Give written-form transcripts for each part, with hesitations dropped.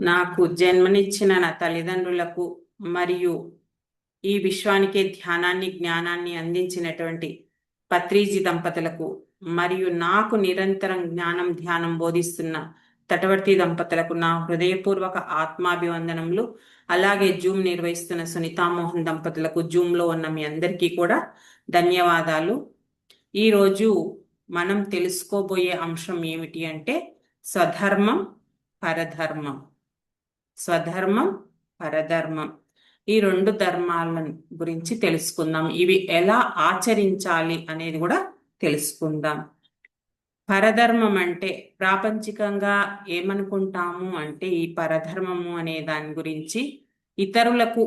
నాకు జన్మనిచ్చిన నా తల్లిదండ్రులకు మరియు ఈ విశ్వానికే ధ్యానాన్ని జ్ఞానాన్ని అందించినటువంటి పత్రిజీ దంపతులకు మరియు నాకు నిరంతరం జ్ఞానం ధ్యానం బోధిస్తున్న తటవర్తి దంపతులకు నా హృదయపూర్వక ఆత్మాభివందనములు. అలాగే జూమ్ నిర్వహిస్తున్న సునీతామోహన్ దంపతులకు జూమ్లో ఉన్న మీ అందరికీ కూడా ధన్యవాదాలు. ఈరోజు మనం తెలుసుకోబోయే అంశం ఏమిటి అంటే స్వధర్మం పరధర్మం. స్వధర్మం పరధర్మం ఈ రెండు ధర్మాల గురించి తెలుసుకుందాం. ఇవి ఎలా ఆచరించాలి అనేది కూడా తెలుసుకుందాం. పరధర్మం అంటే ప్రాపంచికంగా ఏమనుకుంటాము అంటే ఈ పరధర్మము అనే దాని గురించి ఇతరులకు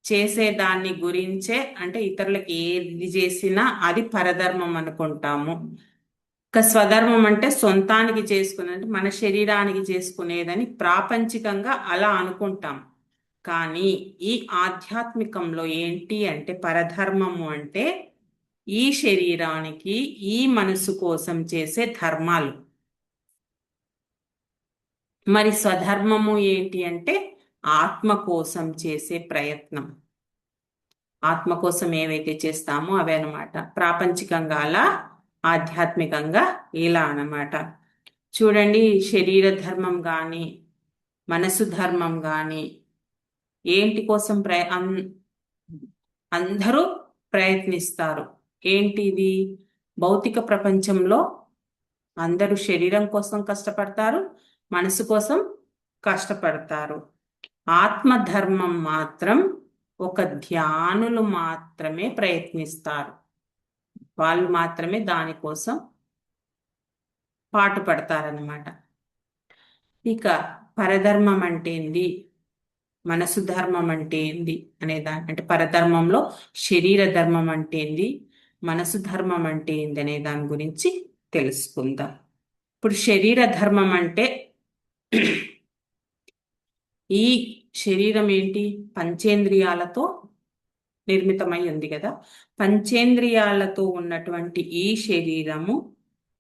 చేసే దాన్ని గురించే, అంటే ఇతరులకు ఏది చేసినా అది పరధర్మం అనుకుంటాము. స్వధర్మం అంటే సొంతానికి చేసుకునేది, మన శరీరానికి చేసుకునేదని ప్రాపంచికంగా అలా అనుకుంటాం. కానీ ఈ ఆధ్యాత్మికంలో ఏంటి అంటే పరధర్మము అంటే ఈ శరీరానికి ఈ మనసు కోసం చేసే ధర్మాలు. మరి స్వధర్మము ఏంటి అంటే ఆత్మ కోసం చేసే ప్రయత్నం. ఆత్మ కోసం ఏవైతే చేస్తామో అవే అనమాట. ప్రాపంచికంగా అలా, ఆధ్యాత్మికంగా ఇలా అన్నమాట. చూడండి, శరీర ధర్మం కానీ మనసు ధర్మం కానీ ఏంటి కోసం అందరూ ప్రయత్నిస్తారు. ఏంటిది? భౌతిక ప్రపంచంలో అందరూ శరీరం కోసం కష్టపడతారు, మనసు కోసం కష్టపడతారు. ఆత్మధర్మం మాత్రం ఒక ధ్యానులు మాత్రమే ప్రయత్నిస్తారు. వాళ్ళు మాత్రమే దానికోసం పాటుపడతారన్నమాట. ఇక పరధర్మం అంటే ఏంది, మనసు ధర్మం అంటే ఏంది అనేదాన్ని, అంటే పరధర్మంలో శరీర ధర్మం అంటే ఏంది, మనసు ధర్మం అంటే ఏంది అనే దాని గురించి తెలుసుకుందాం. ఇప్పుడు శరీర ధర్మం అంటే ఈ శరీరం ఏంటి, పంచేంద్రియాలతో నిర్మితమై ఉంది కదా. పంచేంద్రియాలతో ఉన్నటువంటి ఈ శరీరము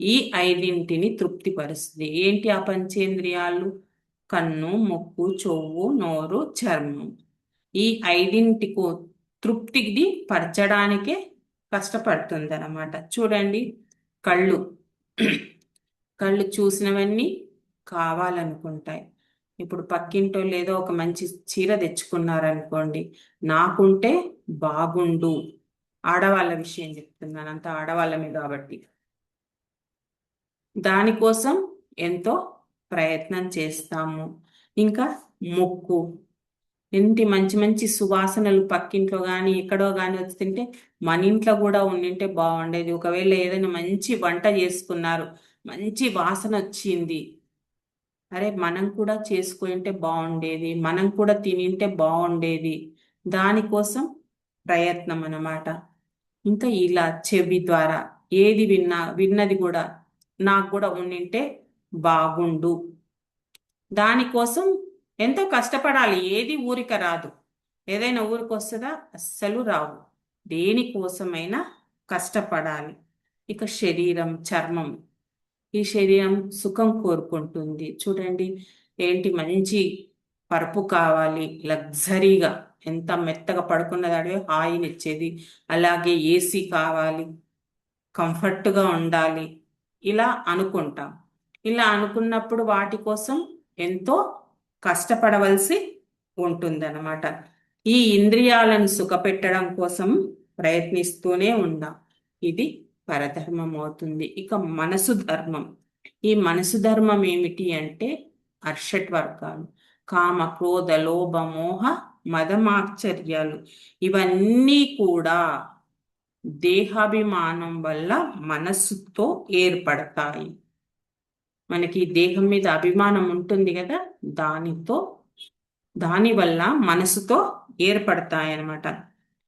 ఈ ఐదింటిని తృప్తిపరుస్తుంది. ఏంటి ఆ పంచేంద్రియాలు? కన్ను, ముక్కు, చెవు, నోరు, చర్మం. ఈ ఐదింటికి తృప్తికి పరచడానికే కష్టపడుతుంది అన్నమాట. చూడండి, కళ్ళు కళ్ళు చూసినవన్నీ కావాలనుకుంటాయి. ఇప్పుడు పక్కింటోళ్ళు ఏదో ఒక మంచి చీర తెచ్చుకున్నారనుకోండి, నాకుంటే బాగుండు. ఆడవాళ్ళ విషయం చెప్తున్నాను, అంత ఆడవాళ్ళమే కాబట్టి. దానికోసం ఎంతో ప్రయత్నం చేస్తాము. ఇంకా ముక్కు, ఇంటి మంచి మంచి సువాసనలు పక్కింట్లో కానీ ఎక్కడో కానీ వచ్చి తింటే మన ఇంట్లో కూడా ఉండింటే బాగుండేది. ఒకవేళ ఏదైనా మంచి వంట చేసుకున్నారు, మంచి వాసన వచ్చింది, అరే మనం కూడా చేసుకుంటే బాగుండేది, మనం కూడా తినింటే బాగుండేది. దానికోసం ప్రయత్నం అన్నమాట. ఇంకా ఇలా చెవి ద్వారా ఏది విన్నది కూడా నాకు కూడా ఉండింటే బాగుండు. దానికోసం ఎంతో కష్టపడాలి. ఏది ఊరిక రాదు. ఏదైనా ఊరికి వస్తుందా? అస్సలు రావు. దేనికోసమైనా కష్టపడాలి. ఇక శరీరం, చర్మం. ఈ శరీరం సుఖం కోరుకుంటుంది. చూడండి, ఏంటి మంచి పరుపు కావాలి, లగ్జరీగా ఎంత మెత్తగా పడుకున్నదాడే హాయినిచ్చేది. అలాగే ఏసీ కావాలి, కంఫర్ట్గా ఉండాలి, ఇలా అనుకుంటాం. ఇలా అనుకున్నప్పుడు వాటి కోసం ఎంతో కష్టపడవలసి ఉంటుందన్నమాట. ఈ ఇంద్రియాలను సుఖపెట్టడం కోసం ప్రయత్నిస్తూనే ఉందాం. ఇది పరధర్మం అవుతుంది. ఇక మనసు ధర్మం. ఈ మనసు ధర్మం ఏమిటి అంటే అర్షట్ వర్గాలు, కామ, క్రోధ, లోభ, మోహ, మదమాశ్చర్యాలు. ఇవన్నీ కూడా దేహాభిమానం వల్ల మనస్సుతో ఏర్పడతాయి. మనకి దేహం మీద అభిమానం ఉంటుంది కదా, దానివల్ల మనసుతో ఏర్పడతాయన్నమాట.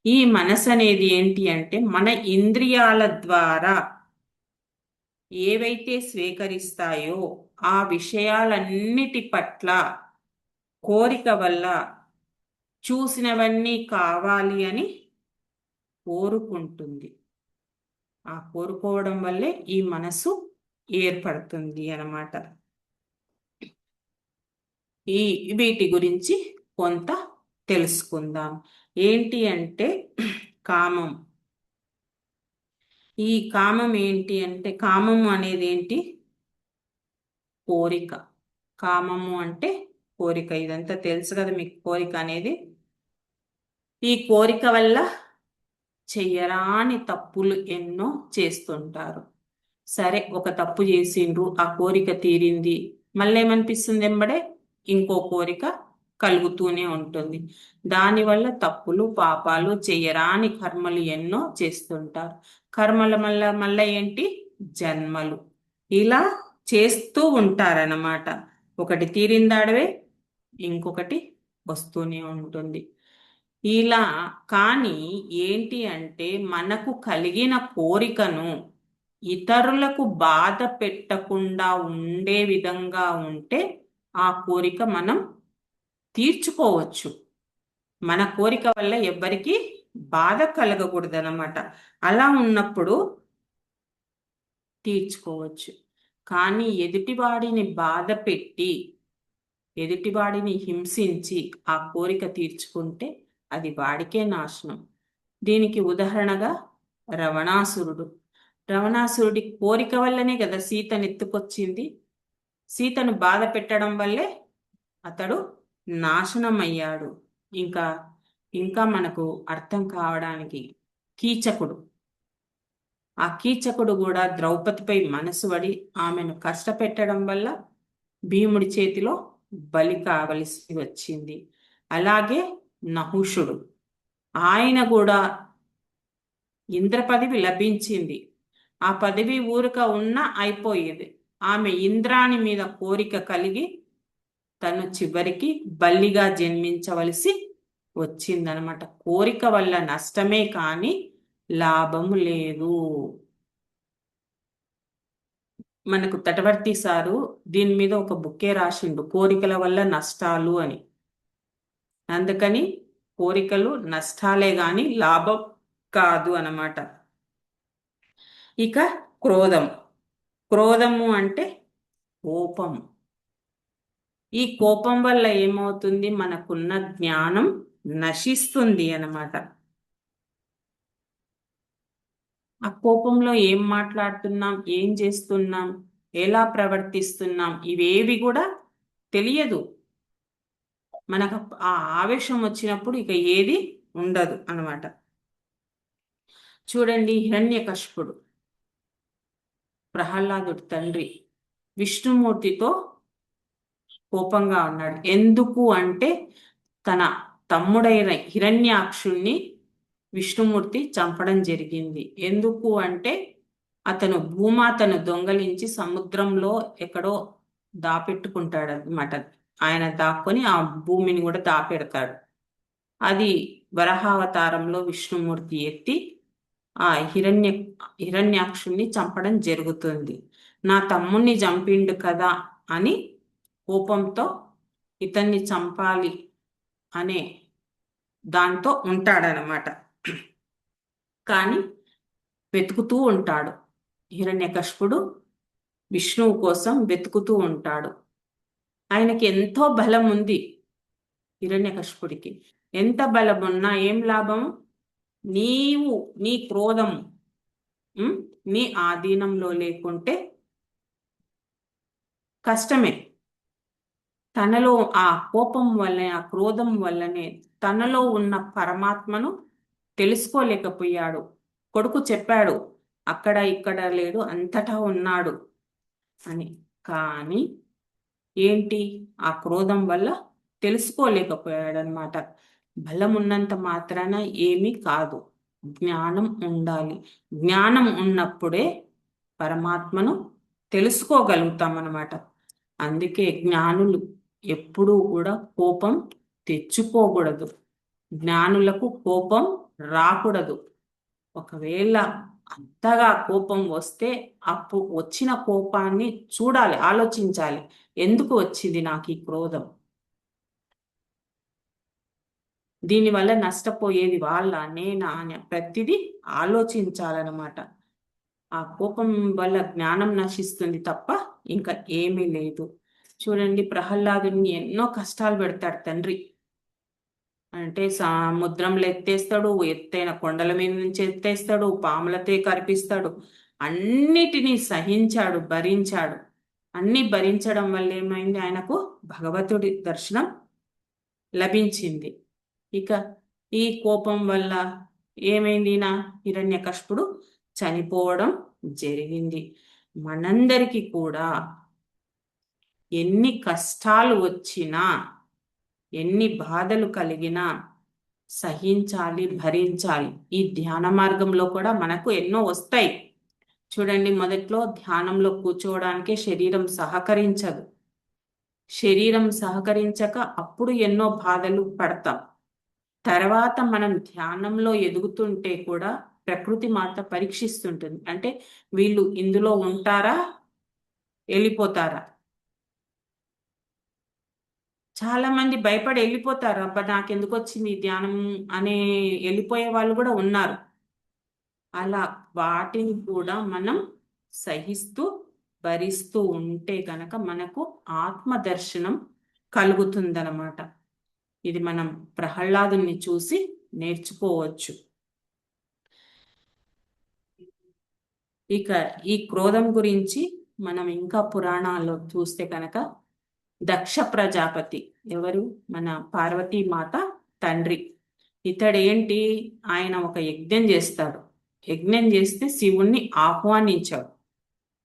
ఈ మనసు అనేది ఏంటి అంటే మన ఇంద్రియాల ద్వారా ఏవైతే స్వీకరిస్తాయో ఆ విషయాలన్నిటి పట్ల కోరిక వల్ల చూసినవన్నీ కావాలి అని కోరుకుంటుంది. ఆ కోరుకోవడం వల్లే ఈ మనసు ఏర్పడుతుంది అన్నమాట. ఈ వీటి గురించి కొంత తెలుసుకుందాం. ఏంటి అంటే కామం. ఈ కామం ఏంటి అంటే, కామము అనేది ఏంటి? కోరిక. కామము అంటే కోరిక. ఇదంతా తెలుసు కదా మీకు, కోరిక అనేది. ఈ కోరిక వల్ల చెయ్యరాని తప్పులు ఎన్నో చేస్తుంటారు. సరే, ఒక తప్పు చేసిండ్రు, ఆ కోరిక తీరింది, మళ్ళీ ఏమనిపిస్తుంది? ఎంబడే ఇంకో కోరిక కలుగుతూనే ఉంటుంది. దానివల్ల తప్పులు పాపాలు చెయ్యరాని కర్మలు ఎన్నో చేస్తుంటారు. కర్మల మళ్ళా ఏంటి? జన్మలు. ఇలా చేస్తూ ఉంటారన్నమాట. ఒకటి తీరిందాడవే ఇంకొకటి వస్తూనే ఉంటుంది. ఇలా కానీ ఏంటి అంటే, మనకు కలిగిన కోరికను ఇతరులకు బాధ పెట్టకుండా ఉండే విధంగా ఉంటే ఆ కోరిక మనం తీర్చుకోవచ్చు. మన కోరిక వల్ల ఎవ్వరికి బాధ కలగకూడదన్నమాట. అలా ఉన్నప్పుడు తీర్చుకోవచ్చు. కానీ ఎదుటివాడిని బాధ పెట్టి, ఎదుటివాడిని హింసించి ఆ కోరిక తీర్చుకుంటే అది వాడికే నాశనం. దీనికి ఉదాహరణగా రవణాసురుడు. రవణాసురుడి కోరిక వల్లనే కదా సీతను ఎత్తుకొచ్చింది. సీతను బాధ పెట్టడం వల్లే అతడు నాశనమయ్యాడు. ఇంకా ఇంకా మనకు అర్థం కావడానికి కీచకుడు. ఆ కీచకుడు కూడా ద్రౌపదిపై మనసు పడి ఆమెను కష్టపెట్టడం వల్ల భీముడి చేతిలో బలి కావలసి వచ్చింది. అలాగే నహుషుడు, ఆయన కూడా ఇంద్ర పదవి లభించింది. ఆ పదవి ఊరక ఉన్నా అయిపోయేది. ఆమె ఇంద్రాణి మీద కోరిక కలిగి తను చివరికి బల్లిగా జన్మించవలసి వచ్చిందనమాట. కోరిక వల్ల నష్టమే కానీ లాభము లేదు. మనకు తటవర్తి సారు దీని మీద ఒక బుక్కే రాసిండు, కోరికల వల్ల నష్టాలు అని. అందుకని కోరికలు నష్టాలే గాని లాభం కాదు అన్నమాట. ఇక క్రోధం. క్రోధము అంటే కోపం. ఈ కోపం వల్ల ఏమవుతుంది? మనకున్న జ్ఞానం నశిస్తుంది అన్నమాట. ఆ కోపంలో ఏం మాట్లాడుతున్నాం, ఏం చేస్తున్నాం, ఎలా ప్రవర్తిస్తున్నాం, ఇవేవి కూడా తెలియదు. మనకు ఆ ఆవేశం వచ్చినప్పుడు ఇక ఏది ఉండదు అన్నమాట. చూడండి, హిరణ్యకశిపుడు, ప్రహ్లాదుడి తండ్రి, విష్ణుమూర్తితో కోపంగా ఉన్నాడు. ఎందుకు అంటే, తన తమ్ముడైన హిరణ్యాక్షుణ్ణి విష్ణుమూర్తి చంపడం జరిగింది. ఎందుకు అంటే, అతను భూమాతను దొంగలించి సముద్రంలో ఎక్కడో దాపెట్టుకుంటాడు అనమాట. ఆయన దాక్కొని ఆ భూమిని కూడా దాపెడతాడు. అది వరహావతారంలో విష్ణుమూర్తి ఎత్తి ఆ హిరణ్యాక్షుణ్ణి చంపడం జరుగుతుంది. నా తమ్ముణ్ణి చంపిండు కదా అని కోపంతో ఇతన్ని చంపాలి అనే దాంతో ఉంటాడనమాట. కానీ వెతుకుతూ ఉంటాడు. హిరణ్యకశిపుడు విష్ణువు కోసం వెతుకుతూ ఉంటాడు. ఆయనకి ఎంతో బలం ఉంది. హిరణ్యకశిపుడికి ఎంత బలం ఉన్నా ఏం లాభం? నీవు నీ క్రోధం నీ ఆధీనంలో లేకుంటే కష్టమే. తనలో ఆ కోపం వల్లనే, ఆ క్రోధం వల్లనే తనలో ఉన్న పరమాత్మను తెలుసుకోలేకపోయాడు. కొడుకు చెప్పాడు, అక్కడ ఇక్కడ లేడు, అంతటా ఉన్నాడు అని. కానీ ఏంటి? ఆ క్రోధం వల్ల తెలుసుకోలేకపోయాడనమాట. బలం ఉన్నంత మాత్రాన ఏమీ కాదు, జ్ఞానం ఉండాలి. జ్ఞానం ఉన్నప్పుడే పరమాత్మను తెలుసుకోగలుగుతాం అన్నమాట. అందుకే జ్ఞానులు ఎప్పుడూ కూడా కోపం తెచ్చుకోకూడదు. జ్ఞానులకు కోపం రాకూడదు. ఒకవేళ అంతగా కోపం వస్తే అప్పుడు వచ్చిన కోపాన్ని చూడాలి, ఆలోచించాలి. ఎందుకు వచ్చింది నాకు ఈ క్రోధం? దీనివల్ల నష్టపోయేది వాళ్ళ, నేనా అని ప్రతిదీ ఆలోచించాలన్నమాట. ఆ కోపం వల్ల జ్ఞానం నశిస్తుంది తప్ప ఇంకా ఏమీ లేదు. చూడండి, ప్రహ్లాదుని ఎన్నో కష్టాలు పెడతాడు తండ్రి. అంటే సముద్రంలో ఎత్తేస్తాడు, ఎత్తైన కొండల మీద నుంచి ఎత్తేస్తాడు, పాములతో కరిపిస్తాడు. అన్నిటినీ సహించాడు, భరించాడు. అన్ని భరించడం వల్ల ఏమైంది, ఆయనకు భగవతుడి దర్శనం లభించింది. ఇక ఈ కోపం వల్ల ఏమైంది, నా హిరణ్యకశిపుడు చనిపోవడం జరిగింది. మనందరికీ కూడా ఎన్ని కష్టాలు వచ్చినా, ఎన్ని బాధలు కలిగినా సహించాలి, భరించాలి. ఈ ధ్యాన మార్గంలో కూడా మనకు ఎన్నో వస్తాయి. చూడండి, మొదట్లో ధ్యానంలో కూర్చోవడానికే శరీరం సహకరించదు. శరీరం సహకరించక అప్పుడు ఎన్నో బాధలు పడతాం. తర్వాత మనం ధ్యానంలో ఎదుగుతుంటే కూడా ప్రకృతి మాత పరీక్షిస్తుంటుంది. అంటే వీళ్ళు ఇందులో ఉంటారా, వెళ్ళిపోతారా. చాలా మంది భయపడి వెళ్ళిపోతారు. అబ్బా, నాకెందుకు వచ్చింది ఈ ధ్యానం అనే వెళ్ళిపోయే వాళ్ళు కూడా ఉన్నారు. అలా వాటిని కూడా మనం సహిస్తూ భరిస్తూ ఉంటే గనక మనకు ఆత్మ దర్శనం కలుగుతుందన్నమాట. ఇది మనం ప్రహ్లాదుని చూసి నేర్చుకోవచ్చు. ఇక ఈ క్రోధం గురించి మనం ఇంకా పురాణాల్లో చూస్తే కనుక దక్ష ప్రజాపతి, ఎవరు, మన పార్వతీమాత తండ్రి. ఇతడేంటి, ఆయన ఒక యజ్ఞం చేస్తాడు. యజ్ఞం చేస్తే శివుణ్ణి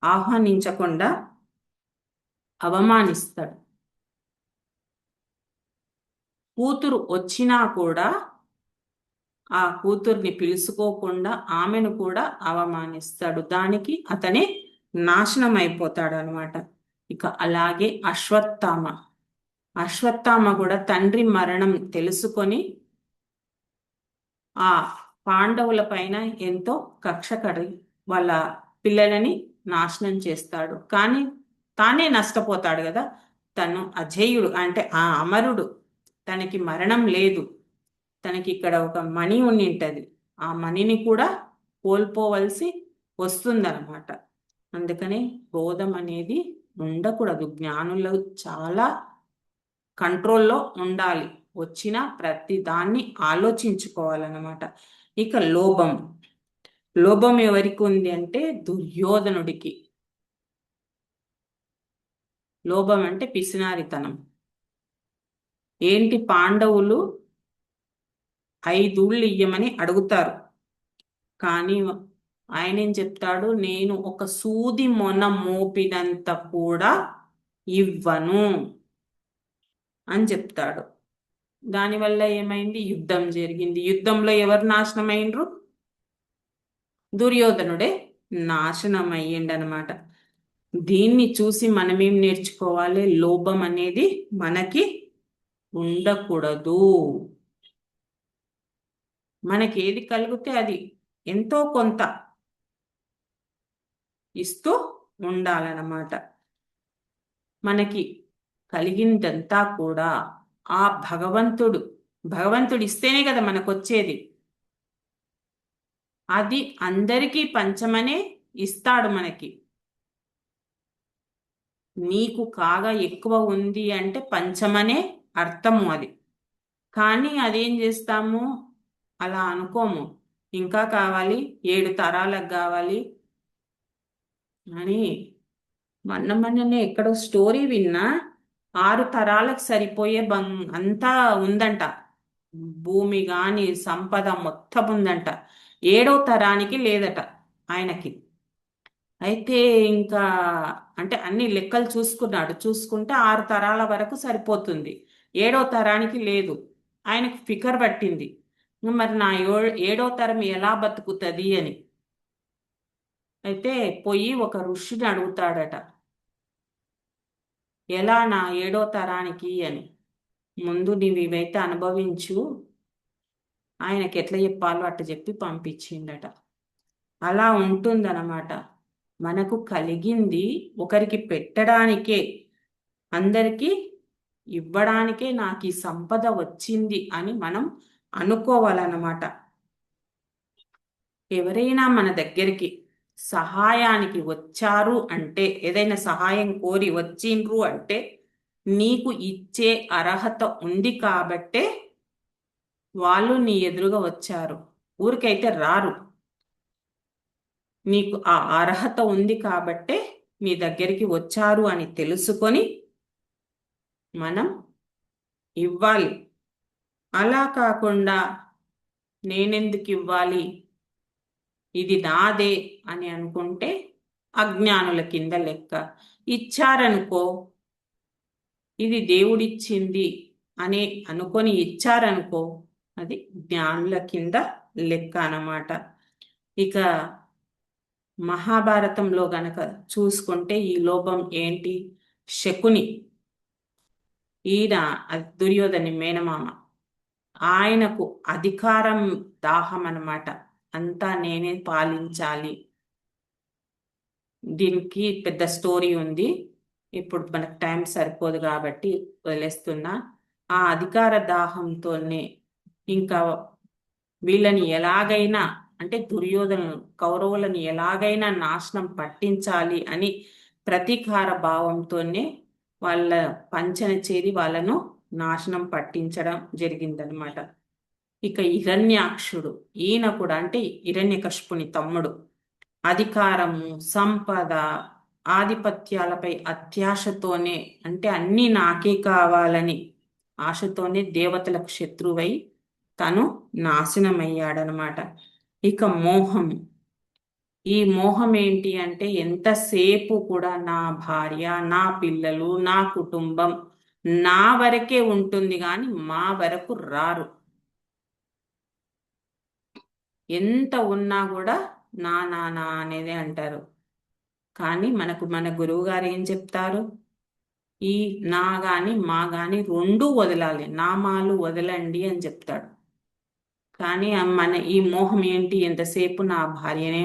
ఆహ్వానించకుండా అవమానిస్తాడు. కూతురు వచ్చినా కూడా ఆ కూతుర్ని పిలుచుకోకుండా ఆమెను కూడా అవమానిస్తాడు. దానికి అతనే నాశనం అయిపోతాడు అనమాట. ఇక అలాగే అశ్వత్థామ కూడా తండ్రి మరణం తెలుసుకొని ఆ పాండవుల పైన ఎంతో కక్ష కడి వాళ్ళ పిల్లలని నాశనం చేస్తాడు. కానీ తానే నష్టపోతాడు కదా. తను అజేయుడు, అంటే ఆ అమరుడు, తనకి మరణం లేదు. తనకి ఇక్కడ ఒక మణి ఉండింటది, ఆ మణిని కూడా కోల్పోవలసి వస్తుందన్నమాట. అందుకనే క్రోధం అనేది ఉండకూడదు. జ్ఞానులు చాలా కంట్రోల్లో ఉండాలి. వచ్చిన ప్రతి దాన్ని ఆలోచించుకోవాలన్నమాట. ఇక లోభం ఎవరికి ఉంది అంటే దుర్యోధనుడికి. లోభం అంటే పిసినారితనం. ఏంటి, పాండవులు 5 ఊళ్ళు ఇయ్యమని అడుగుతారు. కానీ ఆయన ఏం చెప్తాడు, నేను ఒక సూది మొన మోపినంత కూడా ఇవ్వను అని చెప్తాడు. దానివల్ల ఏమైంది, యుద్ధం జరిగింది. యుద్ధంలో ఎవరు నాశనమైండ్రు, దుర్యోధనుడే నాశనం అయ్యిండనమాట. దీన్ని చూసి మనమేం నేర్చుకోవాలి, లోభం అనేది మనకి ఉండకూడదు. మనకి ఏది కలిగితే అది ఎంతో కొంత ఇస్తూ ఉండాలన్నమాట. మనకి కలిగిందంతా కూడా ఆ భగవంతుడు ఇస్తేనే కదా మనకు వచ్చేది. అది అందరికీ పంచమనే ఇస్తాడు మనకి. నీకు కాగా ఎక్కువ ఉంది అంటే పంచమనే అర్థము అది. కానీ అదేం చేస్తాము, అలా అనుకోము. ఇంకా కావాలి, 7 తరాలకు కావాలి అని. మొన్ననే ఎక్కడో స్టోరీ విన్నా, 6 తరాలకు సరిపోయే అంతా ఉందంట. భూమి గాని సంపద మొత్తం ఉందంట. 7వ తరానికి లేదట ఆయనకి. అయితే ఇంకా, అంటే అన్ని లెక్కలు చూసుకుంటే 6 తరాల వరకు సరిపోతుంది. 7వ తరానికి లేదు. ఆయనకు ఫికర్ పట్టింది, మరి నా 7వ తరం ఎలా బతుకుతుంది అని. అయితే పోయి ఒక ఋషిని అడుగుతాడట, ఎలా నా 7వ తరానికి అని. ముందు నీవు ఇవైతే అనుభవించు, ఆయనకి ఎట్లా చెప్పాలో అట్లా చెప్పి పంపించిండట. అలా ఉంటుందన్నమాట. మనకు కలిగింది ఒకరికి పెట్టడానికే, అందరికీ ఇవ్వడానికే నాకు ఈ సంపద వచ్చింది అని మనం అనుకోవాలన్నమాట. ఎవరైనా మన దగ్గరికి సహాయానికి వచ్చారు అంటే, ఏదైనా సహాయం కోరి వచ్చిండ్రు అంటే నీకు ఇచ్చే అర్హత ఉంది కాబట్టే వాళ్ళు నీ ఎదురుగా వచ్చారు. ఊరికైతే రారు. నీకు ఆ అర్హత ఉంది కాబట్టే నీ దగ్గరికి వచ్చారు అని తెలుసుకొని మనం ఇవ్వాలి. అలా కాకుండా నేనెందుకు ఇవ్వాలి, ఇది నాదే అని అనుకుంటే అజ్ఞానుల కింద లెక్క. ఇచ్చారనుకో, ఇది దేవుడిచ్చింది అని అనుకొని ఇచ్చారనుకో, అది జ్ఞానుల కింద లెక్క అన్నమాట. ఇక మహాభారతంలో గనక చూసుకుంటే ఈ లోభం ఏంటి? శకుని, ఈయన దుర్యోధని మేనమామ, ఆయనకు అధికారం దాహం అన్నమాట. అంతా నేనే పాలించాలి. దీనికి పెద్ద స్టోరీ ఉంది, ఇప్పుడు మనకు టైం సరిపోదు కాబట్టి వదిలేస్తున్నా. ఆ అధికార దాహంతోనే ఇంకా వీళ్ళని ఎలాగైనా, అంటే దుర్యోధను కౌరవులను ఎలాగైనా నాశనం పట్టించాలి అని ప్రతీకార భావంతోనే వాళ్ళ పంచన చేరి వాళ్ళను నాశనం పట్టించడం జరిగిందనమాట. ఇక హిరణ్యాక్షుడు, ఈయన కూడా అంటే హిరణ్యకశిపుని తమ్ముడు, అధికారము, సంపద, ఆధిపత్యాలపై అత్యాశతోనే, అంటే అన్నీ నాకే కావాలని ఆశతోనే దేవతలకు శత్రువై తను నాశనమయ్యాడనమాట. ఇక మోహం, ఈ మోహం ఏంటి అంటే ఎంతసేపు కూడా నా భార్య, నా పిల్లలు, నా కుటుంబం నా వరకే ఉంటుంది కానీ మా వరకు రారు. ఎంత ఉన్నా కూడా నా నా నా అనేదే అంటారు. కానీ మన గురువు గారు ఏం చెప్తారు? ఈ నా గాని మా గాని రెండూ వదలాలి, నామాలు వదలండి అని చెప్తాడు. కానీ మన ఈ మోహం ఏంటి? ఎంతసేపు నా భార్యనే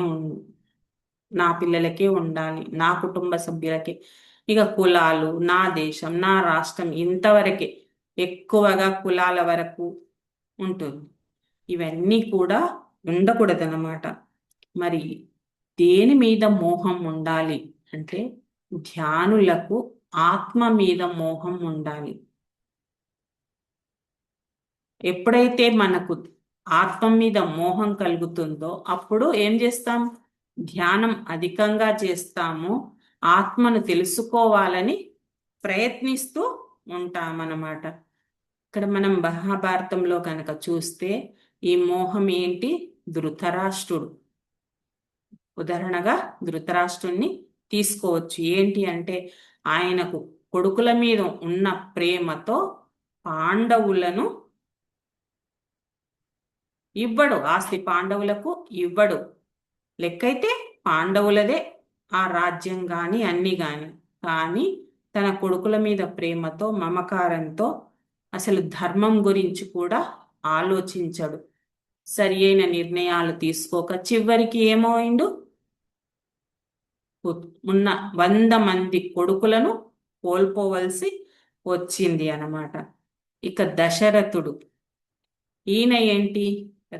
నా పిల్లలకే ఉండాలి, నా కుటుంబ సభ్యులకే, ఇక కులాలు, నా దేశం, నా రాష్ట్రం ఇంతవరకే, ఎక్కువగా కులాల వరకు ఉంటుంది. ఇవన్నీ కూడా ఉండకూడదన్నమాట. మరి దేని మీద మోహం ఉండాలి అంటే ధ్యానులకు ఆత్మ మీద మోహం ఉండాలి. ఎప్పుడైతే మనకు ఆత్మ మీద మోహం కలుగుతుందో అప్పుడు ఏం చేస్తాం? ధ్యానం అధికంగా చేస్తాము, ఆత్మను తెలుసుకోవాలని ప్రయత్నిస్తూ ఉంటామన్నమాట. ఇక్కడ మనం మహాభారతంలో కనుక చూస్తే ఈ మోహం ఏంటి? ధృతరాష్ట్రుడు, ఉదాహరణగా ధృతరాష్ట్రుణ్ణి తీసుకోవచ్చు. ఏంటి అంటే ఆయనకు కొడుకుల మీద ఉన్న ప్రేమతో పాండవులను ఇవ్వడు, ఆస్తి పాండవులకు ఇవ్వడు. లెక్కైతే పాండవులదే ఆ రాజ్యం గాని అన్ని గాని, కానీ తన కొడుకుల మీద ప్రేమతో, మమకారంతో అసలు ధర్మం గురించి కూడా ఆలోచించడు. సరి అయిన నిర్ణయాలు తీసుకోక చివరికి ఏమైండు? ఉన్న 100 మంది కొడుకులను కోల్పోవలసి వచ్చింది అన్నమాట. ఇక దశరథుడు, ఈయన ఏంటి?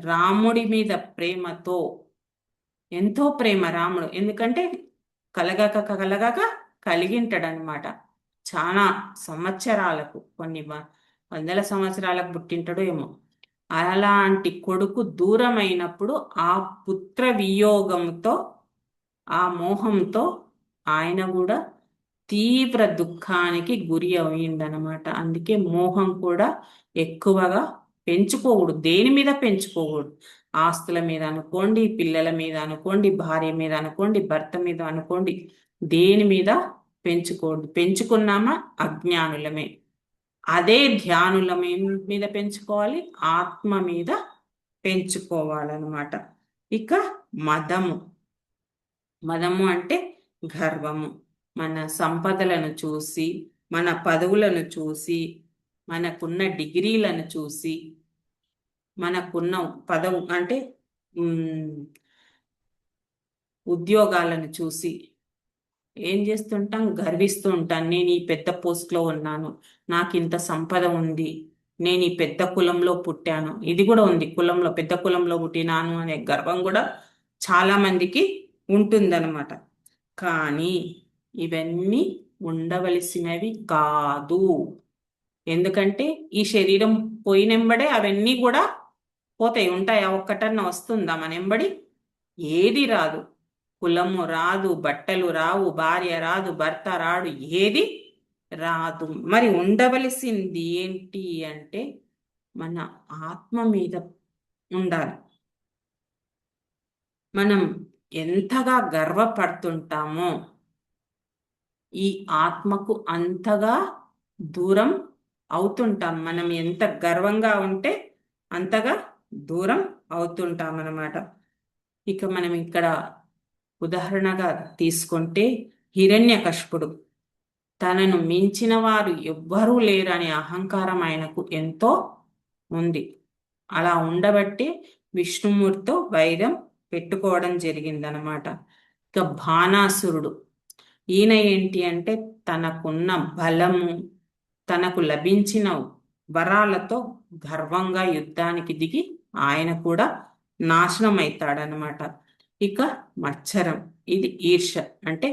రాముడి మీద ప్రేమతో, ఎంతో ప్రేమ రాముడు, ఎందుకంటే కలగక కలగక కలిగింటాడనమాట. చాలా సంవత్సరాలకు, కొన్ని వందల సంవత్సరాలకు పుట్టింటాడు ఏమో. అలాంటి కొడుకు దూరమైనప్పుడు ఆ పుత్ర వియోగంతో, ఆ మోహంతో ఆయన కూడా తీవ్ర దుఃఖానికి గురి అయిందనమాట. అందుకే మోహం కూడా ఎక్కువగా పెంచుకోకూడదు. దేని మీద పెంచుకోకూడదు? ఆస్తుల మీద అనుకోండి, పిల్లల మీద అనుకోండి, భార్య మీద అనుకోండి, భర్త మీద అనుకోండి, దేని మీద పెంచుకోకూడదు. పెంచుకున్నామా అజ్ఞానులమే. అదే ధ్యానుల మీద పెంచుకోవాలి, ఆత్మ మీద పెంచుకోవాలన్నమాట. ఇక మదము, మదము అంటే గర్వము. మన సంపదలను చూసి, మన పదవులను చూసి, మనకున్న డిగ్రీలను చూసి, మనకున్న పదవు అంటే ఉద్యోగాలను చూసి ఏం చేస్తుంటాం? గర్విస్తూ ఉంటాను. నేను ఈ పెద్ద పోస్ట్లో ఉన్నాను, నాకు ఇంత సంపద ఉంది, నేను ఈ పెద్ద కులంలో పుట్టాను. ఇది కూడా ఉంది, కులంలో పెద్ద కులంలో పుట్టినాను అనే గర్వం కూడా చాలా మందికి ఉంటుందన్నమాట. కానీ ఇవన్నీ ఉండవలసినవి కాదు. ఎందుకంటే ఈ శరీరం పోయినెంబడే అవన్నీ కూడా పోతాయి. ఉంటాయా? ఒక్కటన్నా వస్తుందా మన ఎంబడి? ఏది రాదు. కులము రాదు, బట్టలు రావు, భార్య రాదు, భర్త రాడు, ఏది రాదు. మరి ఉండవలసింది ఏంటి అంటే మన ఆత్మ మీద ఉండాలి. మనం ఎంతగా గర్వపడుతుంటామో ఈ ఆత్మకు అంతగా దూరం అవుతుంటాం. మనం ఎంత గర్వంగా ఉంటే అంతగా దూరం అవుతుంటాం అన్నమాట. ఇక మనం ఇక్కడ ఉదాహరణగా తీసుకుంటే హిరణ్యకశిపుడు, తనను మించిన వారు ఎవ్వరూ లేరనే అహంకారం ఆయనకు ఎంతో ఉంది. అలా ఉండబట్టి విష్ణుమూర్తితో వైరం పెట్టుకోవడం జరిగిందనమాట. ఇక బాణాసురుడు, ఈయన ఏంటి అంటే తనకున్న బలము, తనకు లభించిన వరాలతో గర్వంగా యుద్ధానికి దిగి ఆయన కూడా నాశనం అవుతాడనమాట. ఇక మత్సరం, ఇది ఈర్ష్య. అంటే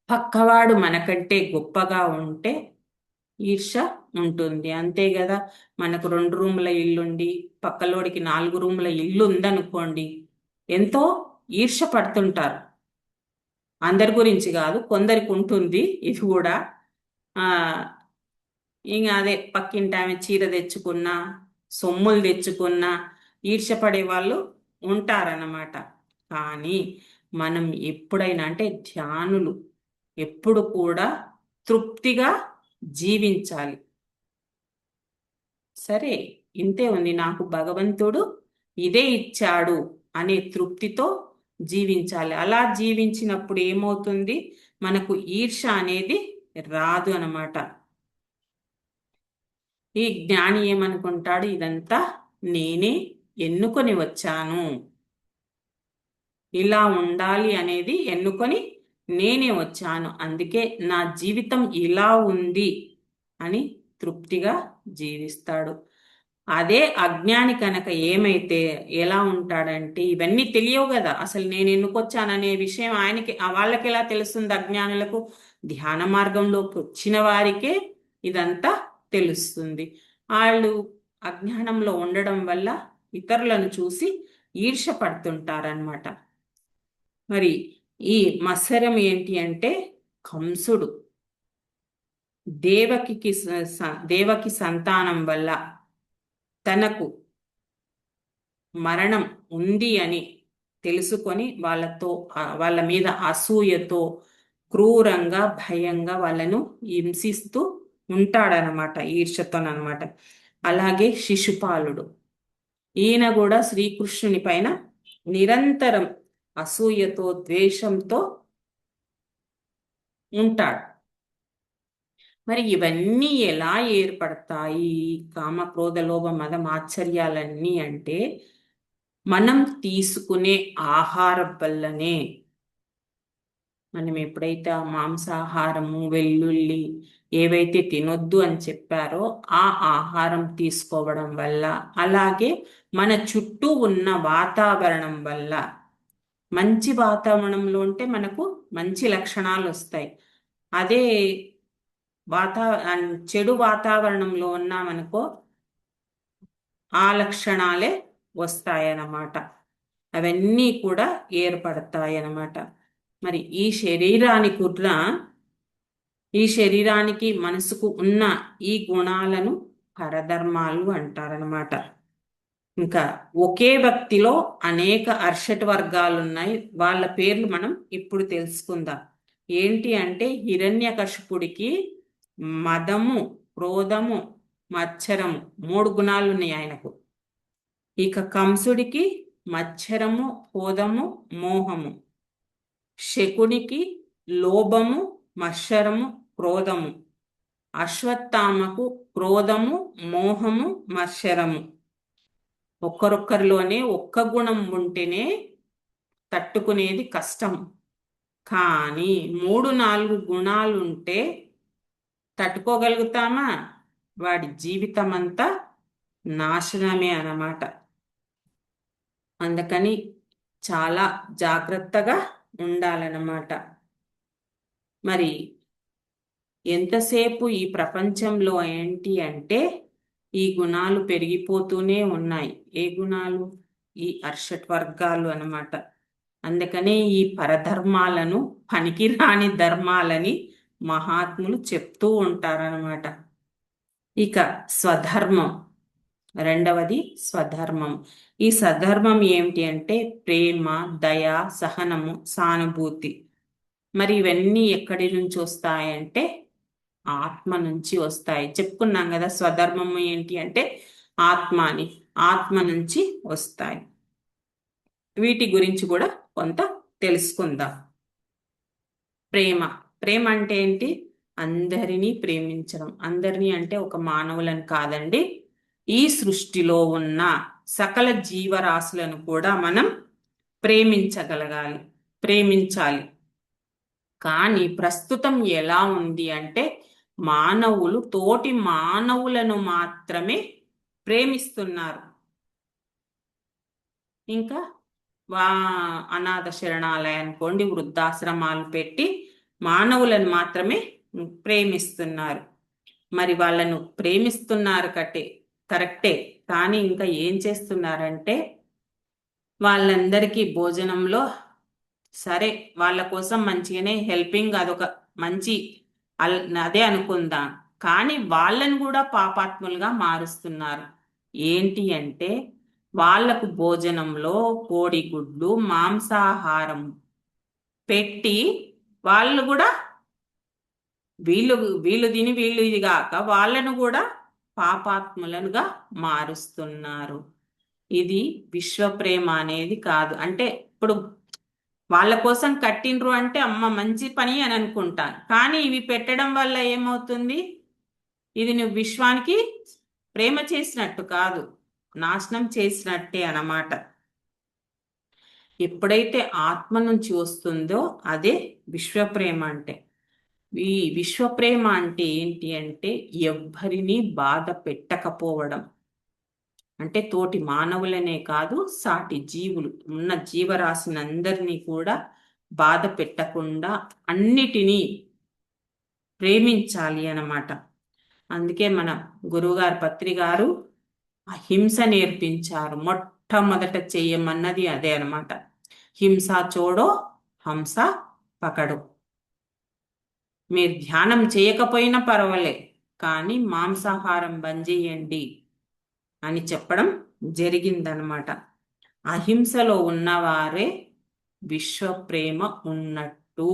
పక్కవాడు మనకంటే గొప్పగా ఉంటే ఈర్ష్య ఉంటుంది. అంతే కదా. మనకు 2 రూముల ఇల్లుండి పక్కలోడికి 4 రూముల ఇల్లు ఉందనుకోండి, ఎంతో ఈర్ష్య పడుతుంటారు. అందరి గురించి కాదు, కొందరికి ఉంటుంది ఇది కూడా. ఆ ఇంకా అదే పక్కింటి ఆమె చీర తెచ్చుకున్నా, సొమ్ములు తెచ్చుకున్నా ఈర్ష్యపడే వాళ్ళు ఉంటారన్నమాట. కానీ మనం ఎప్పుడైనా అంటే ధ్యానులు ఎప్పుడు కూడా తృప్తిగా జీవించాలి. సరే, ఇంతే ఉంది, నాకు భగవంతుడు ఇదే ఇచ్చాడు అనే తృప్తితో జీవించాలి. అలా జీవించినప్పుడు ఏమవుతుంది? మనకు ఈర్ష్య అనేది రాదు అన్నమాట. ఈ జ్ఞాని ఏమనుకుంటాడు? ఇదంతా నేనే ఎన్నుకొని వచ్చాను, ఇలా ఉండాలి అనేది ఎన్నుకొని నేనే వచ్చాను, అందుకే నా జీవితం ఇలా ఉంది అని తృప్తిగా జీవిస్తాడు. అదే అజ్ఞాని కనుక ఏమైతే ఎలా ఉంటాడంటే, ఇవన్నీ తెలియవు కదా, అసలు నేను ఎన్నుకొచ్చాననే విషయం ఆయనకి వాళ్ళకి ఎలా తెలుస్తుంది? అజ్ఞానులకు. ధ్యాన మార్గంలోకి వచ్చిన వారికే ఇదంతా తెలుస్తుంది. వాళ్ళు అజ్ఞానంలో ఉండడం వల్ల ఇతరులను చూసి ఈర్ష్య పడుతుంటారనమాట. మరి ఈ మత్సరం ఏంటి అంటే, కంసుడు దేవకి సంతానం వల్ల తనకు మరణం ఉంది అని తెలుసుకొని వాళ్ళ మీద అసూయతో క్రూరంగా భయంగా వాళ్ళను హింసిస్తూ ఉంటాడనమాట, ఈర్ష్యతోనమాట. అలాగే శిశుపాలుడు, ఈయన కూడా శ్రీకృష్ణుని పైన నిరంతరం అసూయతో ద్వేషంతో ఉంటాడు. మరి ఇవన్నీ ఎలా ఏర్పడతాయి? కామ క్రోధ లోభ మద మాత్సర్యాలన్నీ అంటే మనం తీసుకునే ఆహారం వల్లనే. మనం ఎప్పుడైతే ఆ మాంసాహారము, వెల్లుల్లి ఏవైతే తినొద్దు అని చెప్పారో ఆ ఆహారం తీసుకోవడం వల్ల, అలాగే మన చుట్టూ ఉన్న వాతావరణం వల్ల. మంచి వాతావరణంలో ఉంటే మనకు మంచి లక్షణాలు వస్తాయి. అదే చెడు వాతావరణంలో ఉన్నామనుకో ఆ లక్షణాలే వస్తాయన్నమాట. అవన్నీ కూడా ఏర్పడతాయన్నమాట. మరి ఈ శరీరానికి మనసుకు ఉన్న ఈ గుణాలను పరధర్మాలు అంటారనమాట. ఇంకా ఒకే వ్యక్తిలో అనేక అర్షట్ వర్గాలు ఉన్నాయి. వాళ్ళ పేర్లు మనం ఇప్పుడు తెలుసుకుందాం. ఏంటి అంటే, హిరణ్యకశిపుడికి మదము, క్రోధము, మత్సరము 3 గుణాలు ఉన్నాయి ఆయనకు. ఇక కంసుడికి మత్సరము, క్రోధము, మోహము. శకునికి లోభము, మత్సరము, క్రోధము. అశ్వత్థామకు క్రోధము, మోహము, మత్సరము. ఒక్కరొక్కరిలోనే ఒక్క గుణం ఉంటేనే తట్టుకునేది కష్టం. కానీ 3-4 గుణాలుంటే తట్టుకోగలుగుతామా? వాడి జీవితం అంతా నాశనమే అన్నమాట. అందుకని చాలా జాగ్రత్తగా ఉండాలన్నమాట. మరి ఎంతసేపు ఈ ప్రపంచంలో ఏంటి అంటే ఈ గుణాలు పెరిగిపోతూనే ఉన్నాయి. ఏ గుణాలు? ఈ అర్షట్ వర్గాలు అన్నమాట. అందుకనే ఈ పరధర్మాలను పనికిరాని ధర్మాలని మహాత్ములు చెప్తూ ఉంటారనమాట. ఇక స్వధర్మం, రెండవది స్వధర్మం. ఈ స్వధర్మం ఏమిటి అంటే ప్రేమ, దయ, సహనము, సానుభూతి. మరి ఇవన్నీ ఎక్కడి నుంచి వస్తాయంటే ఆత్మ నుంచి వస్తాయి. చెప్పుకున్నాం కదా స్వధర్మము ఏంటి అంటే ఆత్మ అని. ఆత్మ నుంచి వస్తాయి. వీటి గురించి కూడా కొంత తెలుసుకుందాం. ప్రేమ. ప్రేమ అంటే ఏంటి? అందరినీ ప్రేమించడం. అందరినీ అంటే ఒక మానవులను కాదండి, ఈ సృష్టిలో ఉన్న సకల జీవరాశులను కూడా మనం ప్రేమించగలగాలి, ప్రేమించాలి. కానీ ప్రస్తుతం ఎలా ఉంది అంటే మానవులు తోటి మానవులను మాత్రమే ప్రేమిస్తున్నారు. ఇంకా అనాథ శరణాలయం అనుకోండి, వృద్ధాశ్రమాలు పెట్టి మానవులను మాత్రమే ప్రేమిస్తున్నారు. మరి వాళ్ళను ప్రేమిస్తున్నారు కరెక్టే, కానీ ఇంకా ఏం చేస్తున్నారంటే వాళ్ళందరికీ భోజనంలో సరే వాళ్ళ కోసం మంచిగానే హెల్పింగ్, అదొక మంచి అదే అనుకుందాం, కానీ వాళ్ళను కూడా పాపాత్ములుగా మారుస్తున్నారు. ఏంటి అంటే వాళ్లకు భోజనంలో కోడిగుడ్లు, మాంసాహారం పెట్టి వాళ్ళు కూడా వీళ్ళు వీళ్ళు తిని వీళ్ళు ఇది కాక వాళ్ళను కూడా పాపాత్ములనుగా మారుస్తున్నారు. ఇది విశ్వప్రేమ అనేది కాదు. అంటే ఇప్పుడు వాళ్ళ కోసం కట్టిండ్రు అంటే అమ్మ మంచి పని అని అనుకుంటాను, కానీ ఇవి పెట్టడం వల్ల ఏమవుతుంది? ఇది నువ్వు విశ్వానికి ప్రేమ చేసినట్టు కాదు, నాశనం చేసినట్టే అన్నమాట. ఎప్పుడైతే ఆత్మ నుంచి వస్తుందో అదే విశ్వప్రేమ అంటే. ఈ విశ్వప్రేమ అంటే ఏంటి అంటే ఎవ్వరినీ బాధ పెట్టకపోవడం. అంటే తోటి మానవులనే కాదు, సాటి జీవులు ఉన్న జీవరాశినందరినీ కూడా బాధ పెట్టకుండా అన్నిటినీ ప్రేమించాలి అన్నమాట. అందుకే మన గురువుగారు పత్రి గారు అహింస నేర్పించారు. మొట్టమొదట చెయ్యమన్నది అదే అనమాట. హింస చూడో హంస పకడు. మీరు ధ్యానం చేయకపోయినా పర్వాలే, కానీ మాంసాహారం బంద్ చేయండి అని చెప్పడం జరిగిందనమాట. అహింసలో ఉన్నవారే విశ్వప్రేమ ఉన్నట్టు.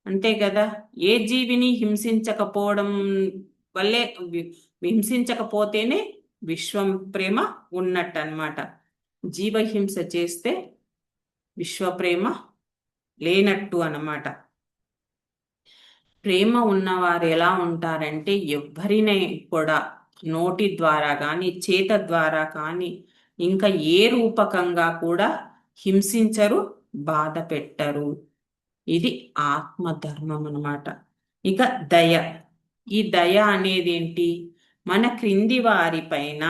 అంతే కదా. ఏ జీవిని హింసించకపోవడం వల్లే, హింసించకపోతేనే విశ్వం ప్రేమ ఉన్నట్టు అనమాట. జీవహింస చేస్తే విశ్వప్రేమ లేనట్టు అన్నమాట. ప్రేమ ఉన్నవారు ఎలా ఉంటారంటే ఎవ్వరినే కూడా నోటి ద్వారా కానీ చేత ద్వారా కానీ ఇంకా ఏ రూపకంగా కూడా హింసించరు, బాధ పెట్టరు. ఇది ఆత్మధర్మం అన్నమాట. ఇక దయ. ఈ దయ అనేది ఏంటి? మన క్రింది వారిపైన,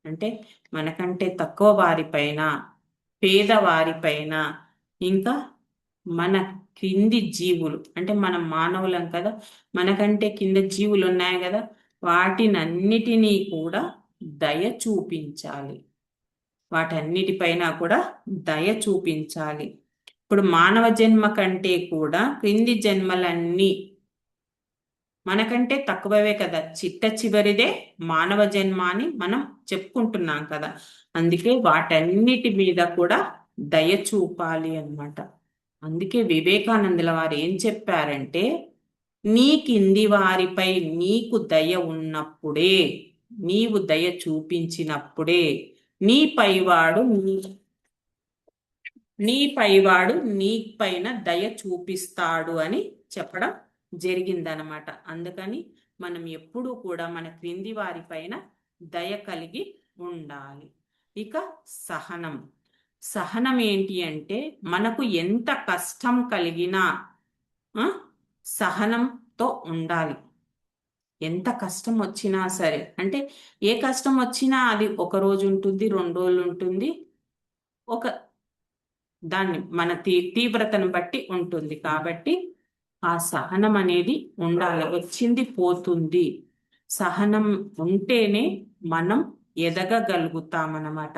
అంటే మనకంటే తక్కువ వారిపైన, పేదవారిపైన, ఇంకా మన క్రింది జీవులు అంటే మనం మానవులం కదా, మనకంటే కింద జీవులు ఉన్నాయి కదా, వాటినన్నిటినీ కూడా దయ చూపించాలి. వాటన్నిటిపైన కూడా దయ చూపించాలి. ఇప్పుడు మానవ జన్మ కంటే కూడా క్రింది జన్మలన్నీ మనకంటే తక్కువవే కదా. చిట్ట చివరిదే మానవ జన్మ అని మనం చెప్పుకుంటున్నాం కదా. అందుకే వాటన్నిటి మీద కూడా దయ చూపాలి అన్నమాట. అందుకే వివేకానందుల వారు ఏం చెప్పారంటే నీ కింది వారిపై నీకు దయ ఉన్నప్పుడే, నీవు దయ చూపించినప్పుడే నీ పైవాడు నీ పైన దయ చూపిస్తాడు అని చెప్పడం జరిగిందనమాట. అందుకని మనం ఎప్పుడూ కూడా మన క్రింది వారి పైన దయ కలిగి ఉండాలి. ఇక సహనం. సహనం ఏంటి అంటే మనకు ఎంత కష్టం కలిగినా సహనంతో ఉండాలి. ఎంత కష్టం వచ్చినా సరే, అంటే ఏ కష్టం వచ్చినా అది ఒక రోజు ఉంటుంది, 2 రోజులు ఉంటుంది, ఒక దాన్ని మన తీవ్రతను బట్టి ఉంటుంది. కాబట్టి ఆ సహనం అనేది ఉండాలి. వచ్చింది పోతుంది. సహనం ఉంటేనే మనం ఎదగగలుగుతామన్నమాట.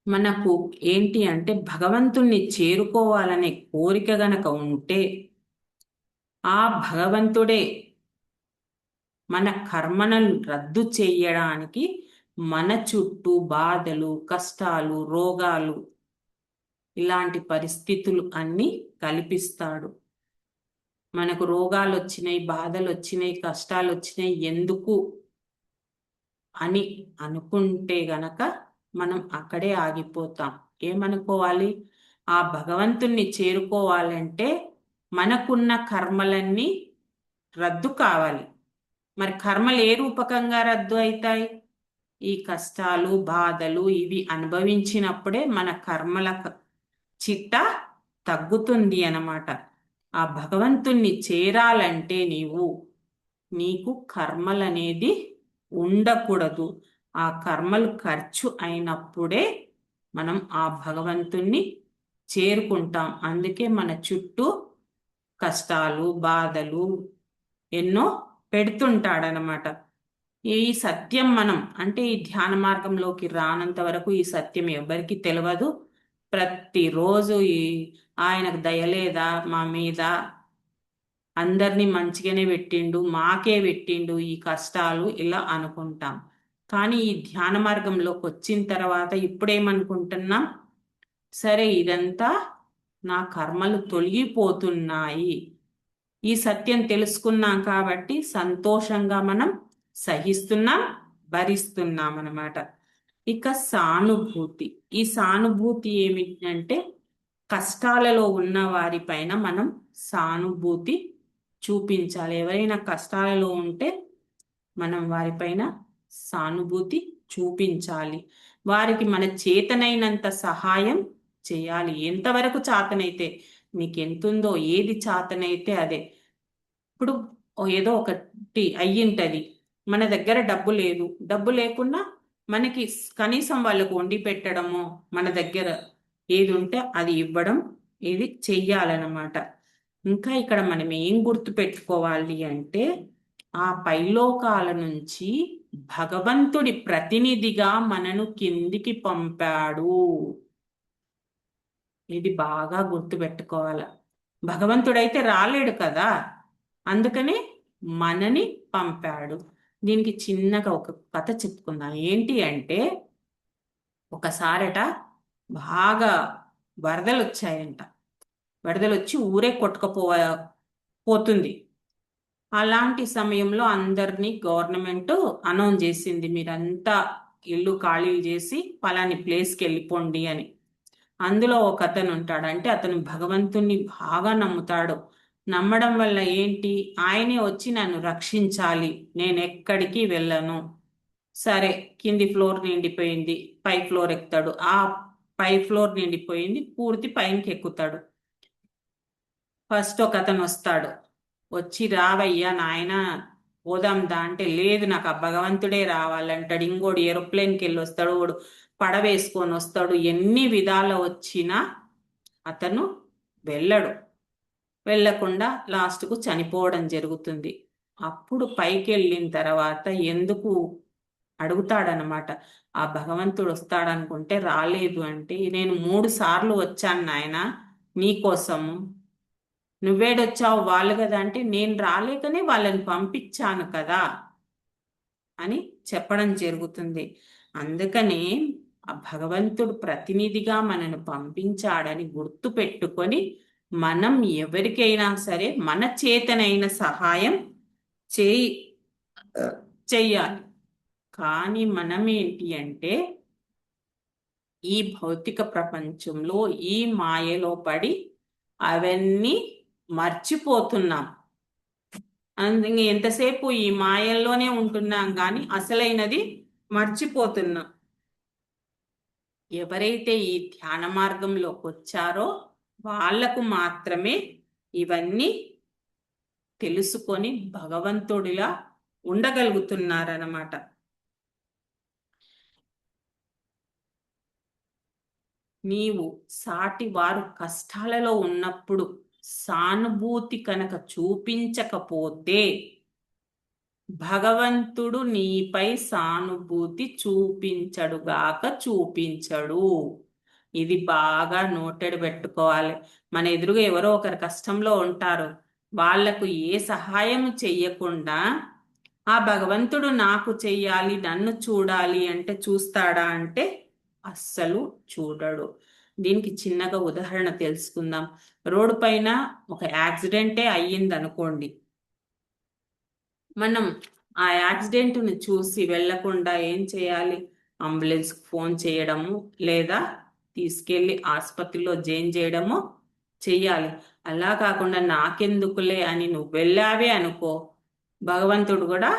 మనకు ఏంటి అంటే భగవంతుణ్ణి చేరుకోవాలనే కోరిక గనక ఉంటే ఆ భగవంతుడే మన కర్మలను రద్దు చేయడానికి మన చుట్టూ బాధలు, కష్టాలు, రోగాలు ఇలాంటి పరిస్థితులు అన్నీ కల్పిస్తాడు. మనకు రోగాలు వచ్చినాయి, బాధలు వచ్చినాయి, కష్టాలు వచ్చినాయి ఎందుకు అని అనుకుంటే గనక మనం అక్కడే ఆగిపోతాం. ఏమనుకోవాలి? ఆ భగవంతుణ్ణి చేరుకోవాలంటే మనకున్న కర్మలన్నీ రద్దు కావాలి. మరి కర్మలు ఏ రూపకంగా రద్దు అవుతాయి? ఈ కష్టాలు, బాధలు ఇవి అనుభవించినప్పుడే మన కర్మల చిట్ట తగ్గుతుంది అన్నమాట. ఆ భగవంతుణ్ణి చేరాలంటే నీకు కర్మలనేది ఉండకూడదు. ఆ కర్మలు ఖర్చు అయినప్పుడే మనం ఆ భగవంతుణ్ణి చేరుకుంటాం. అందుకే మన చుట్టూ కష్టాలు, బాధలు ఎన్నో పెడుతుంటాడనమాట. ఈ సత్యం మనం అంటే ఈ ధ్యాన మార్గంలోకి రానంత వరకు ఈ సత్యం ఎవరికి తెలియదు. ప్రతిరోజు ఆయనకు దయలేదా మా మీద, అందరినీ మంచిగానే పెట్టిండు, మాకే పెట్టిండు ఈ కష్టాలు ఇలా అనుకుంటాం. కానీ ఈ ధ్యాన మార్గంలోకి వచ్చిన తర్వాత ఇప్పుడేమనుకుంటున్నాం? సరే, ఇదంతా నా కర్మలు తొలగిపోతున్నాయి, ఈ సత్యం తెలుసుకున్నాం కాబట్టి సంతోషంగా మనం సహిస్తున్నాం, భరిస్తున్నాం అన్నమాట. ఇక సానుభూతి. ఈ సానుభూతి ఏమిటంటే కష్టాలలో ఉన్న వారిపైన మనం సానుభూతి చూపించాలి. ఎవరైనా కష్టాలలో ఉంటే మనం వారిపైన సానుభూతి చూపించాలి. వారికి మన చేతనైనంత సహాయం చేయాలి. ఎంతవరకు చాతనైతే, నీకెంతుందో ఏది చాతనైతే అదే. ఇప్పుడు ఏదో ఒకటి అయ్యింటది, మన దగ్గర డబ్బు లేదు, డబ్బు లేకున్నా మనకి కనీసం వాళ్ళకు వండి పెట్టడము, మన దగ్గర ఏది ఉంటే అది ఇవ్వడం, ఇది చెయ్యాలన్నమాట. ఇంకా ఇక్కడ మనం ఏం గుర్తు పెట్టుకోవాలి అంటే ఆ పైలోకాల నుంచి భగవంతుడి ప్రతినిధిగా మనను కిందికి పంపాడు. ఇది బాగా గుర్తు పెట్టుకోవాలి. భగవంతుడైతే రాలేడు కదా, అందుకనే మనని పంపాడు. దీనికి చిన్నగా ఒక కథ చెప్పుకుందాం. ఏంటి అంటే ఒకసారట బాగా వరదలు వచ్చాయంట. వరదలు వచ్చి ఊరే పోతుంది. అలాంటి సమయంలో అందరినీ గవర్నమెంట్ అనౌన్స్ చేసింది, మీరంతా ఇల్లు ఖాళీ చేసి పలాని ప్లేస్కి వెళ్ళిపోండి అని. అందులో ఒక అతను ఉంటాడు. అంటే అతను భగవంతుణ్ణి బాగా నమ్ముతాడు. నమ్మడం వల్ల ఏంటి, ఆయనే వచ్చి నన్ను రక్షించాలి, నేను ఎక్కడికి వెళ్ళను. సరే, కింది ఫ్లోర్ నిండిపోయింది, పై ఫ్లోర్ ఎక్కుతాడు. ఆ పై ఫ్లోర్ నిండిపోయింది, పూర్తి పైనకి ఎక్కుతాడు. ఫస్ట్ ఒక అతను వస్తాడు, వచ్చి రావయ్యా నాయన పోదాం దా అంటే, లేదు నాకు ఆ భగవంతుడే రావాలంటాడు. ఇంకోడు ఏరోప్లేన్కి వెళ్ళి వస్తాడు, వాడు పడవేసుకొని వస్తాడు. ఎన్ని విధాలు వచ్చినా అతను వెళ్ళడు. వెళ్ళకుండా లాస్ట్కు చనిపోవడం జరుగుతుంది. అప్పుడు పైకి వెళ్ళిన తర్వాత ఎందుకు అడుగుతాడనమాట, ఆ భగవంతుడు వస్తాడనుకుంటే రాలేదు అంటే, నేను 3 సార్లు వచ్చాను నాయన నీకోసము, నువ్వేడొచ్చావు వాళ్ళు కదా అంటే, నేను రాలేకనే వాళ్ళని పంపించాను కదా అని చెప్పడం జరుగుతుంది. అందుకనే ఆ భగవంతుడు ప్రతినిధిగా మనను పంపించాడని గుర్తు పెట్టుకొని మనం ఎవరికైనా సరే మన చేతనైన సహాయం చేయి చెయ్యాలి. కానీ మనం ఏంటి అంటే ఈ భౌతిక ప్రపంచంలో ఈ మాయలో పడి అవన్నీ మర్చిపోతున్నాం. అందుకే ఎంతసేపు ఈ మాయల్లోనే ఉంటున్నాం కానీ అసలైనది మర్చిపోతున్నాం. ఎవరైతే ఈ ధ్యాన మార్గంలోకి వచ్చారో వాళ్లకు మాత్రమే ఇవన్నీ తెలుసుకొని భగవంతుడిలా ఉండగలుగుతున్నారన్నమాట. నీవు సాటి వారు కష్టాలలో ఉన్నప్పుడు సానుభూతి కనుక చూపించకపోతే భగవంతుడు నీపై సానుభూతి చూపించడుగాక చూపించడు. ఇది బాగా నోటెడ్ పెట్టుకోవాలి. మన ఎదురుగా ఎవరో ఒకరు కష్టంలో ఉంటారు, వాళ్లకు ఏ సహాయం చెయ్యకుండా ఆ భగవంతుడు నాకు చెయ్యాలి, నన్ను చూడాలి అంటే చూస్తాడా అంటే అస్సలు చూడడు. దీనికి చిన్నగా ఉదాహరణ తెలుసుకుందాం. రోడ్డు పైన ఒక యాక్సిడెంటే అయ్యింది అనుకోండి, మనం ఆ యాక్సిడెంట్ని చూసి వెళ్లకుండా ఏం చేయాలి? అంబులెన్స్కి ఫోన్ చేయడము, లేదా తీసుకెళ్లి ఆసుపత్రిలో జాయిన్ చేయడము చెయ్యాలి. అలా కాకుండా నాకెందుకులే అని నువ్వు వెళ్ళావే అనుకో, భగవంతుడు కూడా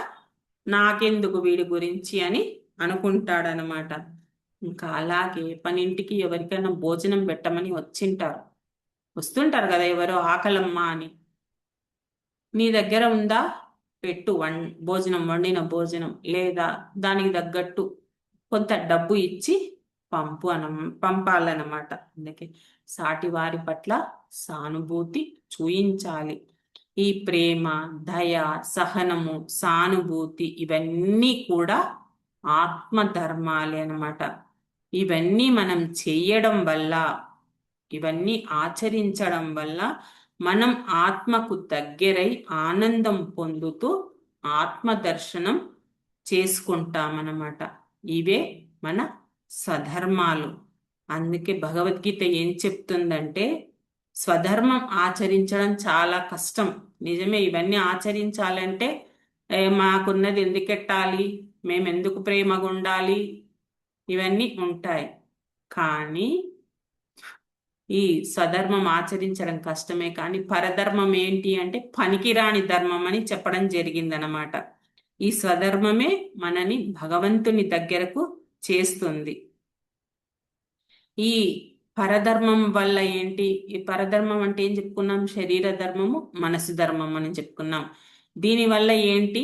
నాకెందుకు వీడి గురించి అని అనుకుంటాడనమాట. ఇంకా అలాగే పనింటికి ఎవరికైనా భోజనం పెట్టమని వస్తుంటారు కదా ఎవరో, ఆకలమ్మా అని. నీ దగ్గర ఉందా? పెట్టు, భోజనం, వండిన భోజనం, లేదా దానికి తగ్గట్టు కొంత డబ్బు ఇచ్చి పంపాలన్నమాట. అందుకే సాటి వారి పట్ల సానుభూతి చూయించాలి. ఈ ప్రేమ, దయ, సహనము, సానుభూతి ఇవన్నీ కూడా ఆత్మధర్మాలే అన్నమాట. ఇవన్నీ మనం చెయ్యడం వల్ల, ఇవన్నీ ఆచరించడం వల్ల మనం ఆత్మకు దగ్గరై ఆనందం పొందుతూ ఆత్మదర్శనం చేసుకుంటామన్నమాట. ఇవే మన స్వధర్మాలు. అందుకే భగవద్గీత ఏం చెప్తుందంటే, స్వధర్మం ఆచరించడం చాలా కష్టం. నిజమే, ఇవన్నీ ఆచరించాలంటే మాకున్నది ఎందుకెట్టాలి, మేమెందుకు ప్రేమగా ఉండాలి, ఇవన్నీ ఉంటాయి. కానీ ఈ స్వధర్మం ఆచరించడం కష్టమే. కానీ పరధర్మం ఏంటి అంటే పనికిరాని ధర్మం అని చెప్పడం జరిగిందనమాట. ఈ స్వధర్మమే మనని భగవంతుని దగ్గరకు చేస్తుంది. ఈ పరధర్మం వల్ల ఏంటి? ఈ పరధర్మం అంటే ఏం చెప్పుకున్నాం? శరీర ధర్మము, మనసు ధర్మం అని చెప్పుకున్నాం. దీనివల్ల ఏంటి?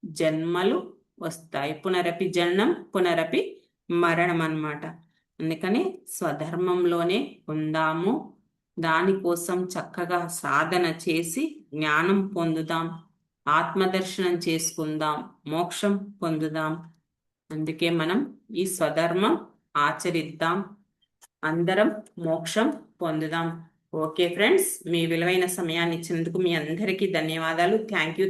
జన్మలు వస్తాయి. పునరపి జననం పునరపి మరణం అన్నమాట. అందుకని స్వధర్మంలోనే ఉందాము. దానికోసం చక్కగా సాధన చేసి జ్ఞానం పొందుదాం, ఆత్మదర్శనం చేసుకుందాం, మోక్షం పొందుదాం. అందుకే మనం ఈ స్వధర్మం ఆచరిద్దాం, అందరం మోక్షం పొందుదాం. ఓకే ఫ్రెండ్స్, మీ విలువైన సమయాన్ని ఇచ్చినందుకు మీ అందరికీ ధన్యవాదాలు. Thank you.